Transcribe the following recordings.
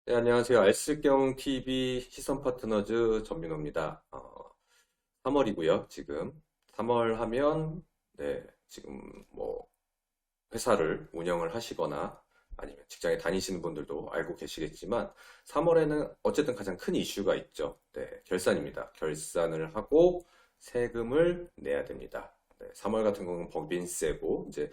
네, 안녕하세요. 알쓸경 TV 시선 파트너즈 전민호입니다. 3월이고요. 지금 3월 하면 지금 뭐 회사를 운영을 하시거나 아니면 직장에 다니시는 분들도 알고 계시겠지만 3월에는 어쨌든 가장 큰 이슈가 있죠. 네, 결산입니다. 결산을 하고 세금을 내야 됩니다. 네, 3월 같은 경우는 법인세고 이제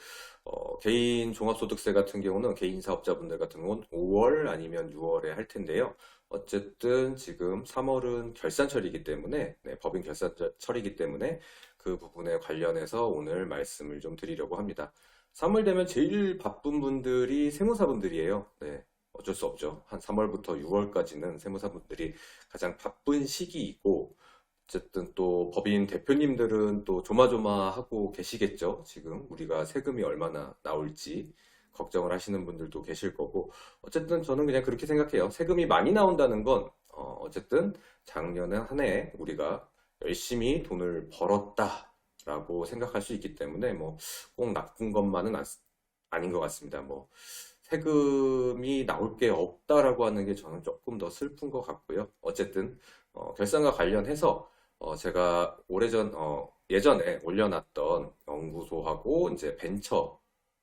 개인 종합소득세 같은 경우는 개인 사업자분들 같은 경우는 5월 아니면 6월에 할 텐데요. 어쨌든 지금 3월은 결산철이기 때문에 법인 결산철이기 때문에 그 부분에 관련해서 오늘 말씀을 좀 드리려고 합니다. 3월 되면 제일 바쁜 분들이 세무사분들이에요. 네, 어쩔 수 없죠. 한 3월부터 6월까지는 세무사분들이 가장 바쁜 시기이고, 어쨌든 또 법인 대표님들은 또 조마조마하고 계시겠죠. 지금 우리가 세금이 얼마나 나올지 걱정을 하시는 분들도 계실 거고, 어쨌든 저는 그냥 그렇게 생각해요. 세금이 많이 나온다는 건, 어쨌든 작년에 한 해 우리가 열심히 돈을 벌었다라고 생각할 수 있기 때문에 뭐 꼭 나쁜 것만은 아닌 것 같습니다. 뭐 세금이 나올 게 없다라고 하는 게 저는 조금 더 슬픈 것 같고요. 어쨌든 결산과 관련해서 제가 예전에 올려놨던 연구소하고 이제 벤처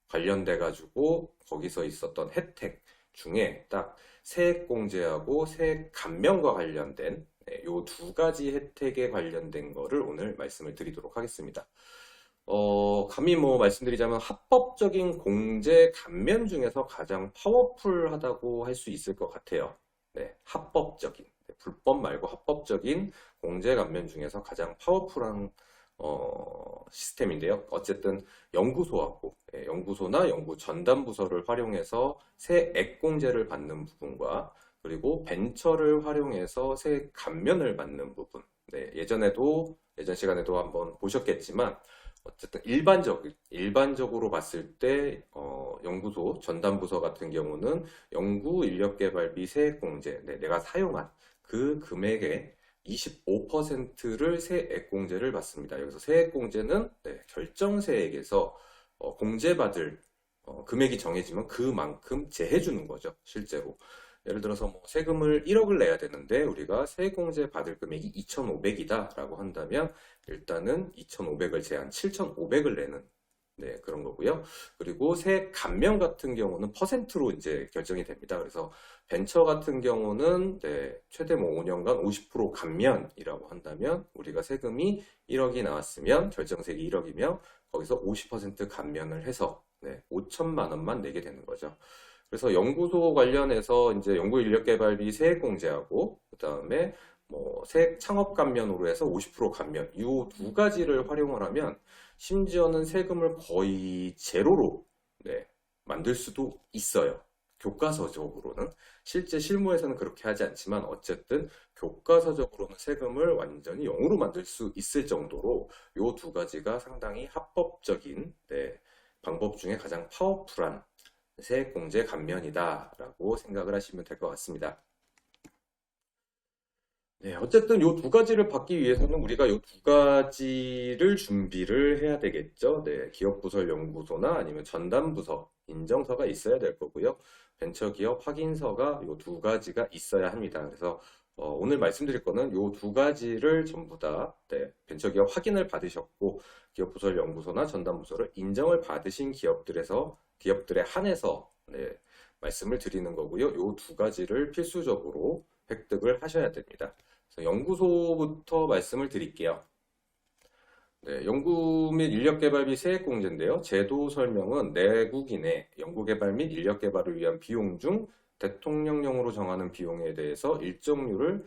관련돼 가지고 거기서 있었던 혜택 중에 딱 세액공제하고 세액 감면과 관련된 요 두 가지 혜택에 관련된 거를 오늘 말씀을 드리도록 하겠습니다. 감히 뭐 말씀드리자면 합법적인 공제 감면 중에서 가장 파워풀하다고 할 수 있을 것 같아요. 네, 합법적인. 불법 말고 합법적인 공제 감면 중에서 가장 파워풀한 시스템인데요. 어쨌든 연구소나 연구 전담 부서를 활용해서 세액 공제를 받는 부분과 그리고 벤처를 활용해서 세액 감면을 받는 부분. 네, 예전 시간에도 한번 보셨겠지만 어쨌든 일반적으로 봤을 때 연구소 전담 부서 같은 경우는 연구 인력 개발비 세액 공제, 네, 내가 사용한 그 금액의 25%를 세액공제를 받습니다. 여기서 세액공제는 결정세액에서 공제받을 금액이 정해지면 그만큼 제해주는 거죠. 실제로. 예를 들어서 뭐 세금을 1억을 내야 되는데 우리가 세액공제 받을 금액이 2,500이다 라고 한다면 일단은 2,500을 제한 7,500을 내는 그런 거고요. 그리고 세액 감면 같은 경우는 퍼센트로 이제 결정이 됩니다. 그래서 벤처 같은 경우는 최대 뭐 5년간 50% 감면이라고 한다면 우리가 세금이 1억이 나왔으면 결정세액이 1억이면 거기서 50% 감면을 해서 5천만 원만 내게 되는 거죠. 그래서 연구소 관련해서 이제 연구 인력 개발비 세액 공제하고 그다음에 뭐 세액 창업 감면으로 해서 50% 감면 이 두 가지를 활용을 하면 심지어는 세금을 거의 제로로 만들 수도 있어요. 교과서적으로는 실제 실무에서는 그렇게 하지 않지만 어쨌든 교과서적으로는 세금을 완전히 0으로 만들 수 있을 정도로 이 두 가지가 상당히 합법적인 방법 중에 가장 파워풀한 세액공제 감면이다라고 생각을 하시면 될 것 같습니다. 네, 어쨌든 이 두 가지를 받기 위해서는 우리가 이 두 가지를 준비를 해야 되겠죠. 네, 기업부설연구소나 아니면 전담부서 인정서가 있어야 될 거고요. 벤처기업 확인서가 이 두 가지가 있어야 합니다. 그래서 오늘 말씀드릴 거는 이 두 가지를 전부 다 벤처기업 확인을 받으셨고 기업부설연구소나 전담부서를 인정을 받으신 기업들에 한해서 말씀을 드리는 거고요. 이 두 가지를 필수적으로 획득을 하셔야 됩니다. 그래서 연구소부터 말씀을 드릴게요. 연구 및 인력개발비 세액공제인데요. 제도 설명은 내국인의 연구개발 및 인력개발을 위한 비용 중 대통령령으로 정하는 비용에 대해서 일정률을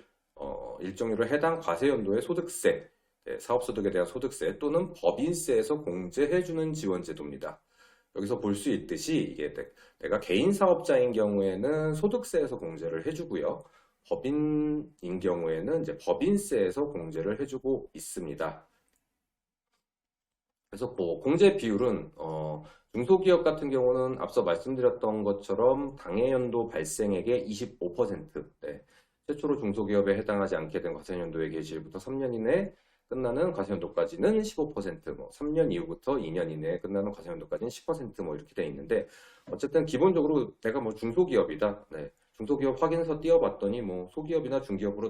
해당 과세연도의 소득세, 사업소득에 대한 소득세 또는 법인세에서 공제해주는 지원제도입니다. 여기서 볼 수 있듯이 이게 내가 개인 사업자인 경우에는 소득세에서 공제를 해주고요. 법인인 경우에는 이제 법인세에서 공제를 해주고 있습니다. 그래서 뭐 공제 비율은 중소기업 같은 경우는 앞서 말씀드렸던 것처럼 당해연도 발생액의 25%, 최초로 중소기업에 해당하지 않게 된 과세연도의 개시일부터 3년 이내 끝나는 과세연도까지는 15%, 뭐 3년 이후부터 2년 이내에 끝나는 과세연도까지는 10%뭐 이렇게 돼 있는데 어쨌든 기본적으로 내가 뭐 중소기업이다. 중소기업 확인서 띄워봤더니 뭐 소기업이나 중기업으로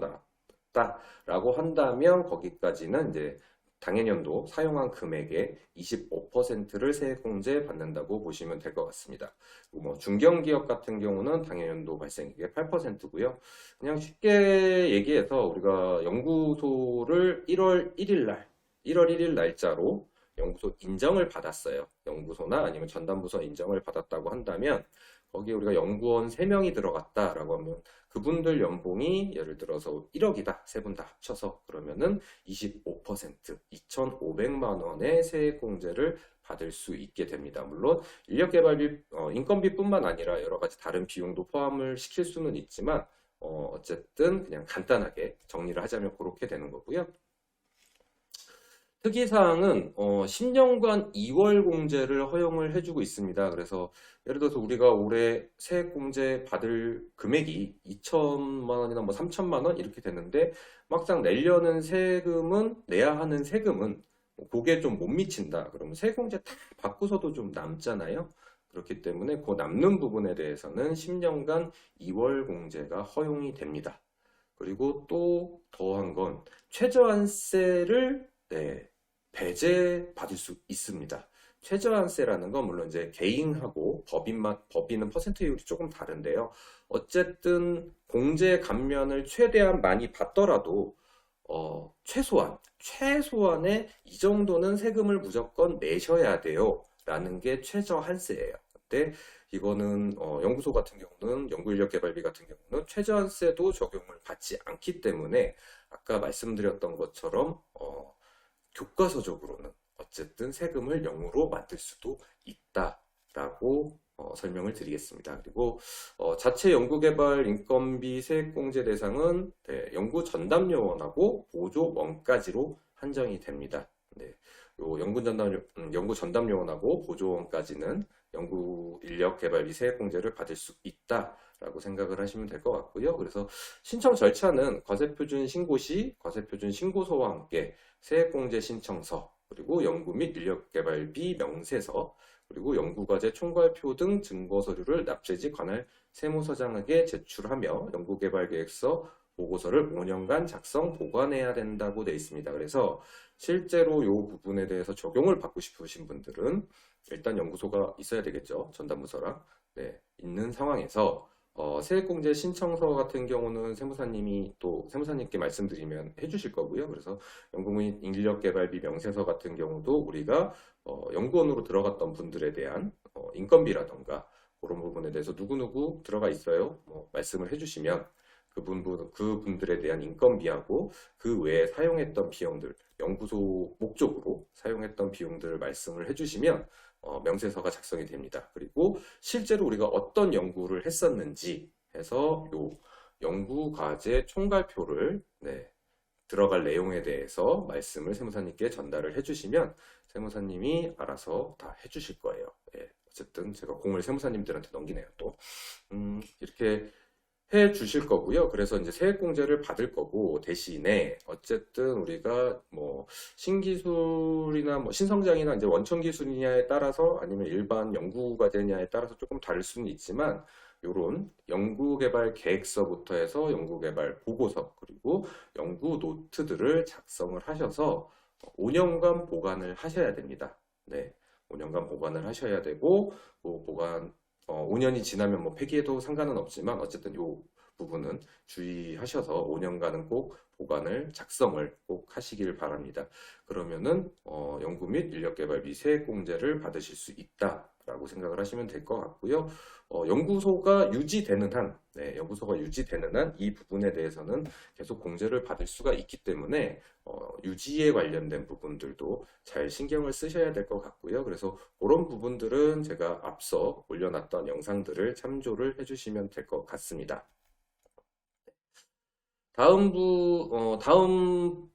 나왔다라고 한다면 거기까지는 이제 당해년도 사용한 금액의 25%를 세액공제 받는다고 보시면 될 것 같습니다. 뭐 중견기업 같은 경우는 당해년도 발생액의 8%고요. 그냥 쉽게 얘기해서 우리가 연구소를 1월 1일 날짜로 연구소 인정을 받았어요. 연구소나 아니면 전담부서 인정을 받았다고 한다면 거기에 우리가 연구원 3명이 들어갔다라고 하면 그분들 연봉이 예를 들어서 1억이다. 세 분 다 합쳐서 그러면은 25% 2,500만 원의 세액공제를 받을 수 있게 됩니다. 물론 인력개발비, 인건비뿐만 아니라 여러 가지 다른 비용도 포함을 시킬 수는 있지만 어쨌든 그냥 간단하게 정리를 하자면 그렇게 되는 거고요. 특이사항은 10년간 2월 공제를 허용을 해주고 있습니다. 그래서 예를 들어서 우리가 올해 세액공제 받을 금액이 2천만 원이나 뭐 3천만 원 이렇게 되는데 막상 내려는 세금은 내야 하는 세금은 그게 좀 못 미친다. 그러면 세액공제 다 받고서도 좀 남잖아요. 그렇기 때문에 그 남는 부분에 대해서는 10년간 2월 공제가 허용이 됩니다. 그리고 또 더한 건 최저한세를 배제받을 수 있습니다. 최저한세라는 건 물론 이제 개인하고 법인은 퍼센트율이 조금 다른데요. 어쨌든 공제 감면을 최대한 많이 받더라도 최소한의 이 정도는 세금을 무조건 내셔야 돼요. 라는 게 최저한세예요. 근데 이거는 연구소 같은 경우는 연구인력개발비 같은 경우는 최저한세도 적용을 받지 않기 때문에 아까 말씀드렸던 것처럼 교과서적으로는 어쨌든 세금을 0으로 만들 수도 있다라고 설명을 드리겠습니다. 그리고 자체 연구개발 인건비 세액공제 대상은 연구 전담요원하고 보조원까지로 한정이 됩니다. 네, 요 연구 전담요원하고 보조원까지는 연구 인력 개발비 세액공제를 받을 수 있다라고 생각을 하시면 될 것 같고요. 그래서 신청 절차는 과세표준 신고시, 과세표준 신고서와 함께 세액공제 신청서, 그리고 연구 및 인력개발비 명세서, 그리고 연구과제 총괄표 등 증거서류를 납세지 관할 세무서장에게 제출하며 연구개발계획서 보고서를 5년간 작성 보관해야 된다고 되어 있습니다. 그래서 실제로 이 부분에 대해서 적용을 받고 싶으신 분들은 일단 연구소가 있어야 되겠죠. 전담부서랑 있는 상황에서 세액공제 신청서 같은 경우는 세무사님께 말씀드리면 해주실 거고요. 그래서 연구 및 인력개발비 명세서 같은 경우도 우리가 연구원으로 들어갔던 분들에 대한 인건비라던가 그런 부분에 대해서 누구누구 들어가 있어요. 말씀을 해주시면 그분들에 대한 인건비하고 그 외에 사용했던 비용들, 연구소 목적으로 사용했던 비용들을 말씀을 해주시면 명세서가 작성이 됩니다. 그리고 실제로 우리가 어떤 연구를 했었는지 해서 요 연구과제 총괄표를 들어갈 내용에 대해서 말씀을 세무사님께 전달을 해주시면 세무사님이 알아서 다 해주실 거예요. 어쨌든 제가 공을 세무사님들한테 넘기네요. 또 이렇게 해 주실 거고요. 그래서 이제 세액공제를 받을 거고 대신에 어쨌든 우리가 뭐 신기술이나 뭐 신성장이나 이제 원천기술이냐에 따라서 아니면 일반 연구과제냐에 따라서 조금 다를 수는 있지만 요런 연구개발 계획서부터 해서 연구개발 보고서 그리고 연구 노트들을 작성을 하셔서 5년간 보관을 하셔야 됩니다. 5년간 보관을 하셔야 되고 보관 5년이 지나면 뭐 폐기해도 상관은 없지만 어쨌든 이 부분은 주의하셔서 5년간은 꼭 보관을 작성을 꼭 하시길 바랍니다. 그러면은 연구 및 인력개발비 세액공제를 받으실 수 있다라고 생각을 하시면 될 것 같고요. 연구소가 유지되는 한 이 부분에 대해서는 계속 공제를 받을 수가 있기 때문에 유지에 관련된 부분들도 잘 신경을 쓰셔야 될 것 같고요. 그래서 그런 부분들은 제가 앞서 올려놨던 영상들을 참조를 해주시면 될 것 같습니다. 다음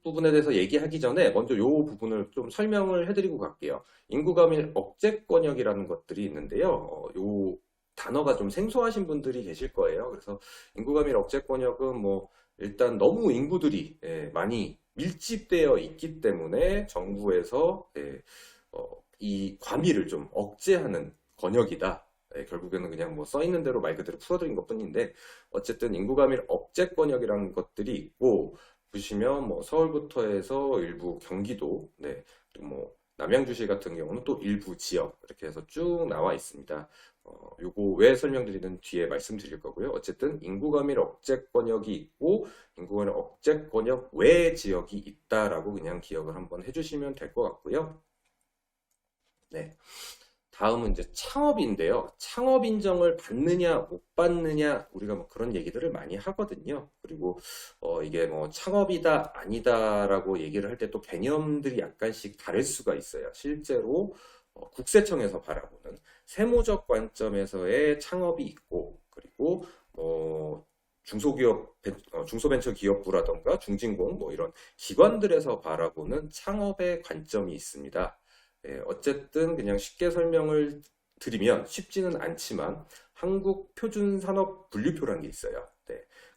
부분에 대해서 얘기하기 전에 먼저 이 부분을 좀 설명을 해드리고 갈게요. 인구감일 억제권역이라는 것들이 있는데요. 이 단어가 좀 생소하신 분들이 계실 거예요. 그래서 인구감일 억제권역은 뭐 일단 너무 인구들이 많이 밀집되어 있기 때문에 정부에서 이 과밀을 좀 억제하는 권역이다 결국에는 그냥 뭐 써 있는 대로 말 그대로 풀어드린 것뿐인데 어쨌든 인구 감밀 억제 권역이라는 것들이 있고 보시면 뭐 서울부터 해서 일부 경기도, 그리고 뭐 남양주시 같은 경우는 또 일부 지역 이렇게 해서 쭉 나와 있습니다. 요거 왜 설명드리는 뒤에 말씀드릴 거고요. 어쨌든 인구 감밀 억제 권역이 있고 인구 감밀 억제 권역 외 지역이 있다라고 그냥 기억을 한번 해주시면 될 것 같고요. 네. 다음은 이제 창업인데요. 창업 인정을 받느냐 못 받느냐 우리가 뭐 그런 얘기들을 많이 하거든요. 그리고 이게 뭐 창업이다 아니다라고 얘기를 할 때 또 개념들이 약간씩 다를 수가 있어요. 실제로 국세청에서 바라보는 세무적 관점에서의 창업이 있고 그리고 중소기업, 중소벤처기업부라던가 중진공 뭐 이런 기관들에서 바라보는 창업의 관점이 있습니다. 어쨌든 그냥 쉽게 설명을 드리면 쉽지는 않지만 한국 표준산업 분류표라는 게 있어요.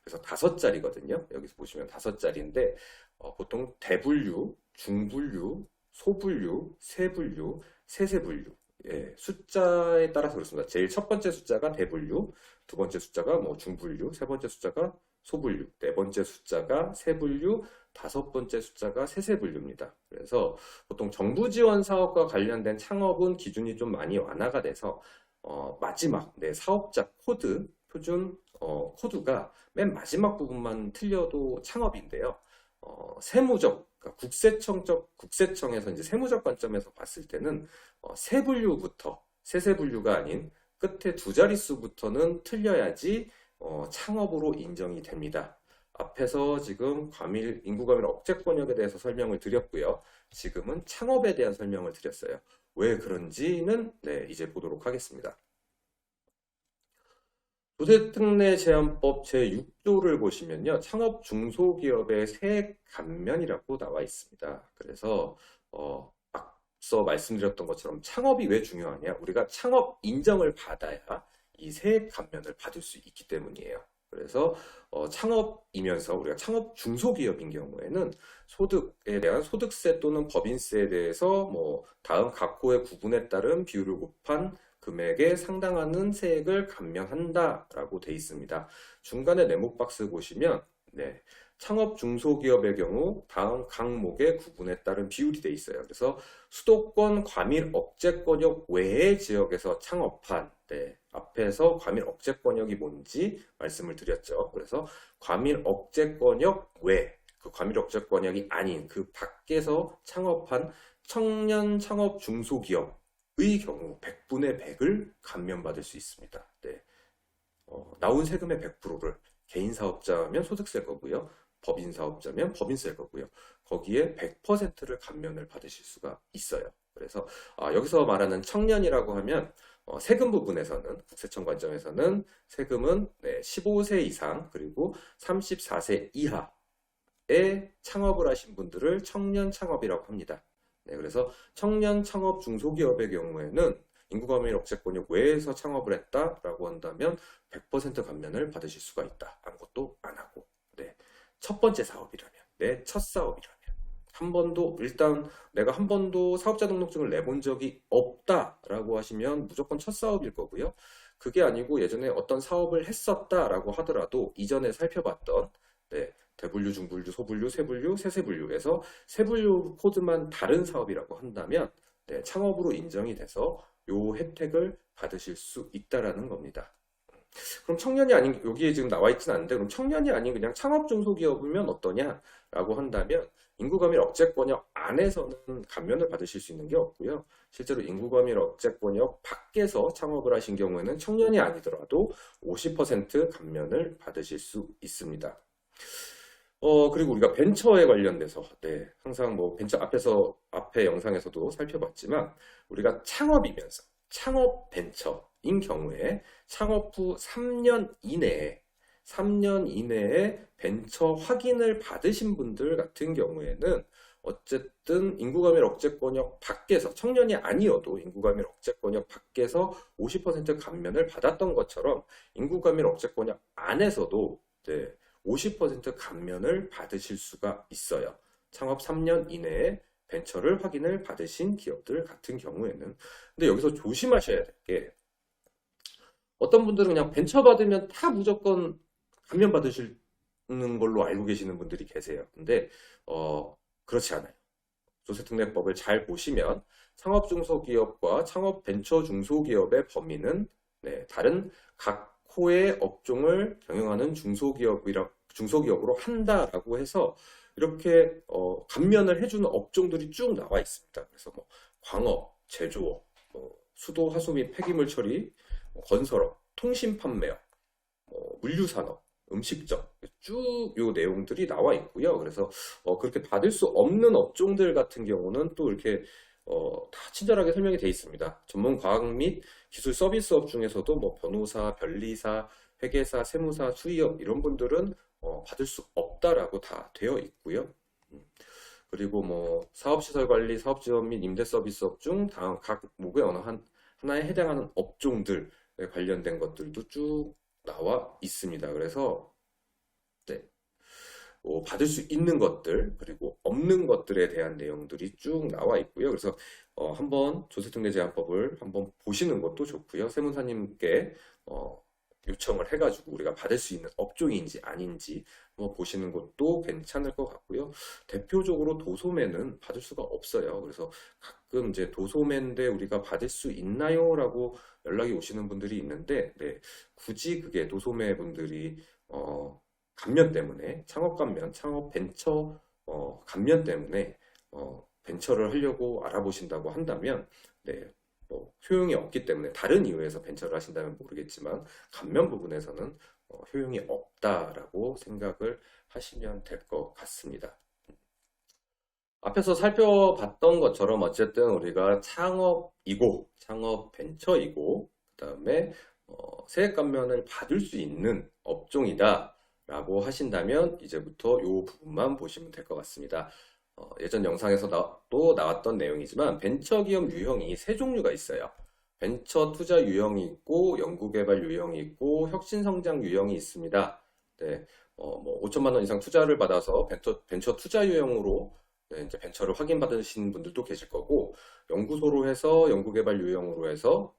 그래서 5자리거든요. 여기서 보시면 5자리인데 보통 대분류, 중분류, 소분류, 세분류, 세세분류 숫자에 따라서 그렇습니다. 제일 첫 번째 숫자가 대분류, 두 번째 숫자가 뭐 중분류, 세 번째 숫자가 소분류, 네 번째 숫자가 세분류, 다섯 번째 숫자가 세세분류입니다. 그래서 보통 정부 지원 사업과 관련된 창업은 기준이 좀 많이 완화가 돼서 마지막 사업자 코드, 표준 코드가 맨 마지막 부분만 틀려도 창업인데요. 세무적, 그러니까 국세청에서 이제 세무적 관점에서 봤을 때는 세분류부터 세세분류가 아닌 끝에 두 자릿수부터는 틀려야지 창업으로 인정이 됩니다. 앞에서 지금 인구 감밀 억제 권역에 대해서 설명을 드렸고요. 지금은 창업에 대한 설명을 드렸어요. 왜 그런지는 이제 보도록 하겠습니다. 조세특례제한법 제6조를 보시면요. 창업 중소기업의 세액 감면이라고 나와 있습니다. 그래서 앞서 말씀드렸던 것처럼 창업이 왜 중요하냐? 우리가 창업 인정을 받아야 이 세액 감면을 받을 수 있기 때문이에요. 그래서 창업이면서 우리가 창업 중소기업인 경우에는 소득에 대한 소득세 또는 법인세에 대해서 뭐 다음 각 호의 구분에 따른 비율을 곱한 금액에 상당하는 세액을 감면한다라고 돼 있습니다. 중간에 네모 박스 보시면 창업 중소기업의 경우 다음 항목의 구분에 따른 비율이 돼 있어요. 그래서 수도권 과밀 억제 권역 외의 지역에서 창업한 앞에서 과밀 억제 권역이 뭔지 말씀을 드렸죠. 그래서 과밀 억제 권역 외, 그 과밀 억제 권역이 아닌 그 밖에서 창업한 청년 창업 중소기업의 경우 100분의 100을 감면받을 수 있습니다. 나온 세금의 100%를 개인 사업자면 소득세 거고요. 법인 사업자면 법인세 거고요. 거기에 100%를 감면을 받으실 수가 있어요. 그래서 여기서 말하는 청년이라고 하면 세금 부분에서는 국세청 관점에서는 세금은 15세 이상 그리고 34세 이하에 창업을 하신 분들을 청년 창업이라고 합니다. 그래서 청년 창업 중소기업의 경우에는 인구 감밀 억제 권역 외에서 창업을 했다라고 한다면 100% 감면을 받으실 수가 있다. 아무것도 안 하고. 첫 번째 사업이라면, 내 첫 사업이라면 일단 내가 한 번도 사업자 등록증을 내본 적이 없다라고 하시면 무조건 첫 사업일 거고요. 그게 아니고 예전에 어떤 사업을 했었다라고 하더라도 이전에 살펴봤던 대분류, 중분류, 소분류, 세분류, 세세분류에서 세분류 코드만 다른 사업이라고 한다면 창업으로 인정이 돼서 요 혜택을 받으실 수 있다라는 겁니다. 그럼 청년이 아닌, 여기에 지금 나와 있진 않은데, 그럼 청년이 아닌 그냥 창업 중소기업이면 어떠냐라고 한다면, 인구 감밀 억제 권역 안에서는 감면을 받으실 수 있는 게 없고요. 실제로 인구 감밀 억제 권역 밖에서 창업을 하신 경우에는 청년이 아니더라도 50% 감면을 받으실 수 있습니다. 그리고 우리가 벤처에 관련돼서, 항상 뭐 벤처 앞에 영상에서도 살펴봤지만, 우리가 창업이면서, 창업 벤처인 경우에 창업 후 3년 이내에 벤처 확인을 받으신 분들 같은 경우에는 어쨌든 인구감밀 억제 권역 밖에서 청년이 아니어도 인구감밀 억제 권역 밖에서 50% 감면을 받았던 것처럼 인구감밀 억제 권역 안에서도 50% 감면을 받으실 수가 있어요. 창업 3년 이내에 벤처를 확인을 받으신 기업들 같은 경우에는. 근데 여기서 조심하셔야 될 게 어떤 분들은 그냥 벤처 받으면 다 무조건 감면 받으시는 걸로 알고 계시는 분들이 계세요. 근데 그렇지 않아요. 조세특례법을 잘 보시면 창업중소기업과 창업벤처중소기업의 범위는 다른 각 호의 업종을 경영하는 중소기업으로 한다라고 해서 이렇게 감면을 해주는 업종들이 쭉 나와 있습니다. 그래서 뭐 광업, 제조업, 수도, 하수 및 폐기물 처리, 건설업, 통신 판매업, 물류산업, 음식점 쭉 요 내용들이 나와 있고요. 그래서 그렇게 받을 수 없는 업종들 같은 경우는 또 이렇게 다 친절하게 설명이 되어 있습니다. 전문 과학 및 기술 서비스업 중에서도 뭐 변호사, 변리사, 회계사, 세무사, 수의업 이런 분들은 받을 수 없다라고 다 되어 있고요. 그리고 뭐 사업시설 관리, 사업지원 및 임대 서비스업 중 다음 각 목의 어느 하나에 해당하는 업종들에 관련된 것들도 쭉 나와 있습니다. 그래서 네, 받을 수 있는 것들 그리고 없는 것들에 대한 내용들이 쭉 나와 있고요. 그래서 한번 조세특례제한법을 한번 보시는 것도 좋고요. 세무사님께 요청을 해가지고 우리가 받을 수 있는 업종인지 아닌지 한번 보시는 것도 괜찮을 것 같고요. 대표적으로 도소매는 받을 수가 없어요. 그래서 가끔 이제 도소매인데 우리가 받을 수 있나요? 라고 연락이 오시는 분들이 있는데 굳이 그게 도소매 분들이 감면 때문에 창업 감면, 창업 벤처 감면 때문에 벤처를 하려고 알아보신다고 한다면 뭐 효용이 없기 때문에 다른 이유에서 벤처를 하신다면 모르겠지만 감면 부분에서는 효용이 없다라고 생각을 하시면 될 것 같습니다. 앞에서 살펴봤던 것처럼 어쨌든 우리가 창업이고 창업 벤처이고 그 다음에 세액 감면을 받을 수 있는 업종이다 라고 하신다면 이제부터 이 부분만 보시면 될 것 같습니다. 예전 영상에서 또 나왔던 내용이지만 벤처기업 유형이 세 종류가 있어요. 벤처 투자 유형이 있고 연구개발 유형이 있고 혁신성장 유형이 있습니다. 네, 뭐 5천만 원 이상 투자를 받아서 벤처 투자 유형으로 이제 벤처를 확인받으신 분들도 계실 거고 연구소로 해서 연구개발 유형으로 해서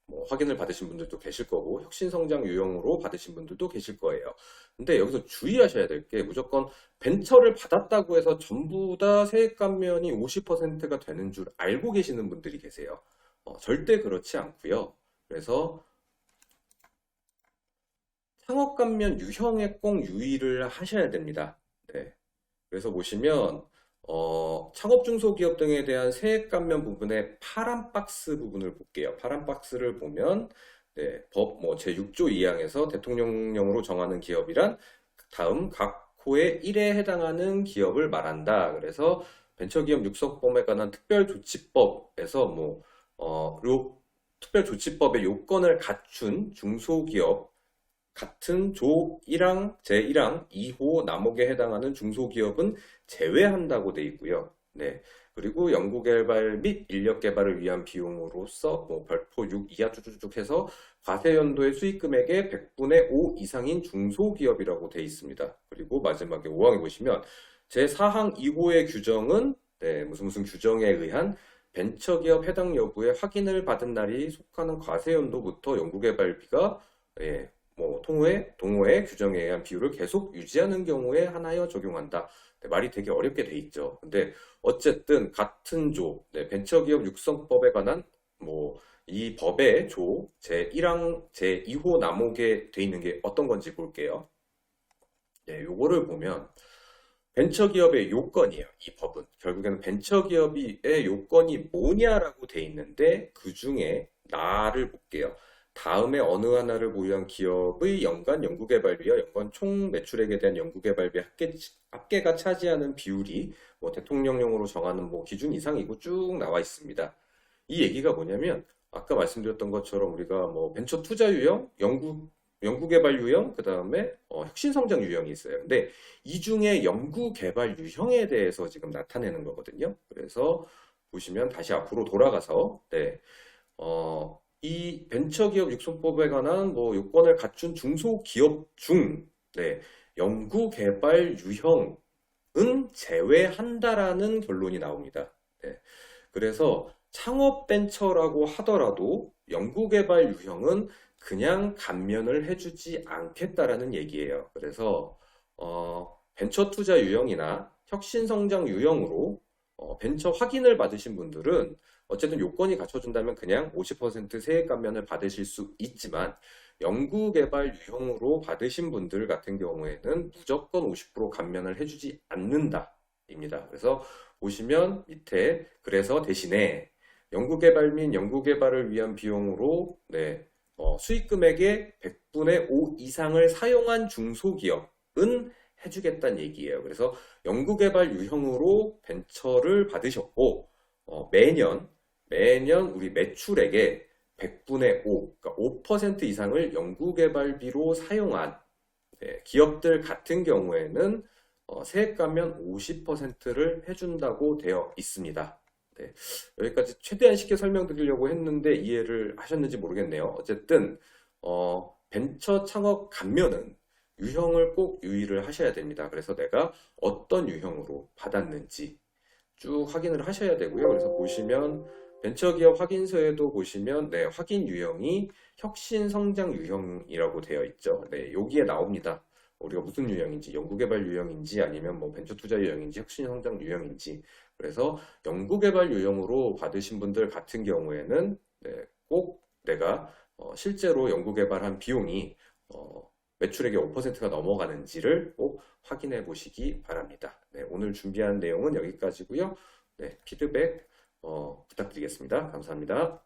뭐 확인을 받으신 분들도 계실 거고 혁신성장 유형으로 받으신 분들도 계실 거예요. 근데 여기서 주의하셔야 될 게 무조건 벤처를 받았다고 해서 전부 다 세액 감면이 50%가 되는 줄 알고 계시는 분들이 계세요. 절대 그렇지 않고요. 그래서 창업 감면 유형에 꼭 유의를 하셔야 됩니다. 네. 그래서 보시면 창업 중소기업 등에 대한 세액 감면 부분의 파란 박스 부분을 볼게요. 파란 박스를 보면 법 제6조 2항에서 대통령령으로 정하는 기업이란 다음 각 호의 1에 해당하는 기업을 말한다. 그래서 벤처기업 육성법에 관한 특별조치법에서 요 특별조치법의 요건을 갖춘 중소기업 같은 조 1항, 제1항 2호 남목에 해당하는 중소기업은 제외한다고 돼 있고요. 그리고 연구개발 및 인력개발을 위한 비용으로서 별표 6 이하 쭉쭉쭉 해서 과세연도의 수익금액의 100분의 5 이상인 중소기업이라고 돼 있습니다. 그리고 마지막에 5항에 보시면 제4항 2호의 규정은 무슨 규정에 의한 벤처기업 해당 여부의 확인을 받은 날이 속하는 과세연도부터 연구개발비가 동호회 규정에 의한 비율을 계속 유지하는 경우에 한하여 적용한다. 말이 되게 어렵게 돼 있죠. 근데 어쨌든 같은 조, 벤처기업 육성법에 관한 이 법의 조 제1항 제2호 남목에 돼 있는 게 어떤 건지 볼게요. 요거를 보면 벤처기업의 요건이에요. 이 법은 결국에는 벤처기업의 요건이 뭐냐라고 돼 있는데 그 중에 나를 볼게요. 다음에 어느 하나를 보유한 기업의 연간 연구개발비와 연간 총 매출액에 대한 연구개발비 합계가 차지하는 비율이 대통령령으로 정하는 기준 이상이고 쭉 나와 있습니다. 이 얘기가 뭐냐면 아까 말씀드렸던 것처럼 우리가 벤처 투자 유형, 연구개발 유형, 그 다음에 혁신성장 유형이 있어요. 근데 이 중에 연구개발 유형에 대해서 지금 나타내는 거거든요. 그래서 보시면 다시 앞으로 돌아가서 이 벤처기업 육성법에 관한 요건을 갖춘 중소기업 중 연구개발 유형은 제외한다라는 결론이 나옵니다. 그래서 창업벤처라고 하더라도 연구개발 유형은 그냥 감면을 해주지 않겠다라는 얘기예요. 그래서 벤처 투자 유형이나 혁신 성장 유형으로 벤처 확인을 받으신 분들은 어쨌든 요건이 갖춰준다면 그냥 50% 세액 감면을 받으실 수 있지만 연구개발 유형으로 받으신 분들 같은 경우에는 무조건 50% 감면을 해주지 않는다입니다. 그래서 보시면 밑에 그래서 대신에 연구개발 및 연구개발을 위한 비용으로 수익 금액의 100분의 5 이상을 사용한 중소기업은 해주겠다는 얘기예요. 그래서 연구개발 유형으로 벤처를 받으셨고 매년 우리 매출액의 100분의 5, 그러니까 5% 이상을 연구개발비로 사용한 기업들 같은 경우에는 세액 감면 50%를 해준다고 되어 있습니다. 네, 여기까지 최대한 쉽게 설명드리려고 했는데 이해를 하셨는지 모르겠네요. 어쨌든 벤처 창업 감면은 유형을 꼭 유의를 하셔야 됩니다. 그래서 내가 어떤 유형으로 받았는지 쭉 확인을 하셔야 되고요. 그래서 보시면 벤처기업 확인서에도 보시면 확인 유형이 혁신 성장 유형이라고 되어 있죠. 여기에 나옵니다. 우리가 무슨 유형인지, 연구개발 유형인지 아니면 뭐 벤처 투자 유형인지 혁신 성장 유형인지. 그래서 연구개발 유형으로 받으신 분들 같은 경우에는 꼭 내가 실제로 연구개발한 비용이 매출액의 5%가 넘어가는지를 꼭 확인해 보시기 바랍니다. 오늘 준비한 내용은 여기까지고요. 피드백 부탁드리겠습니다. 감사합니다.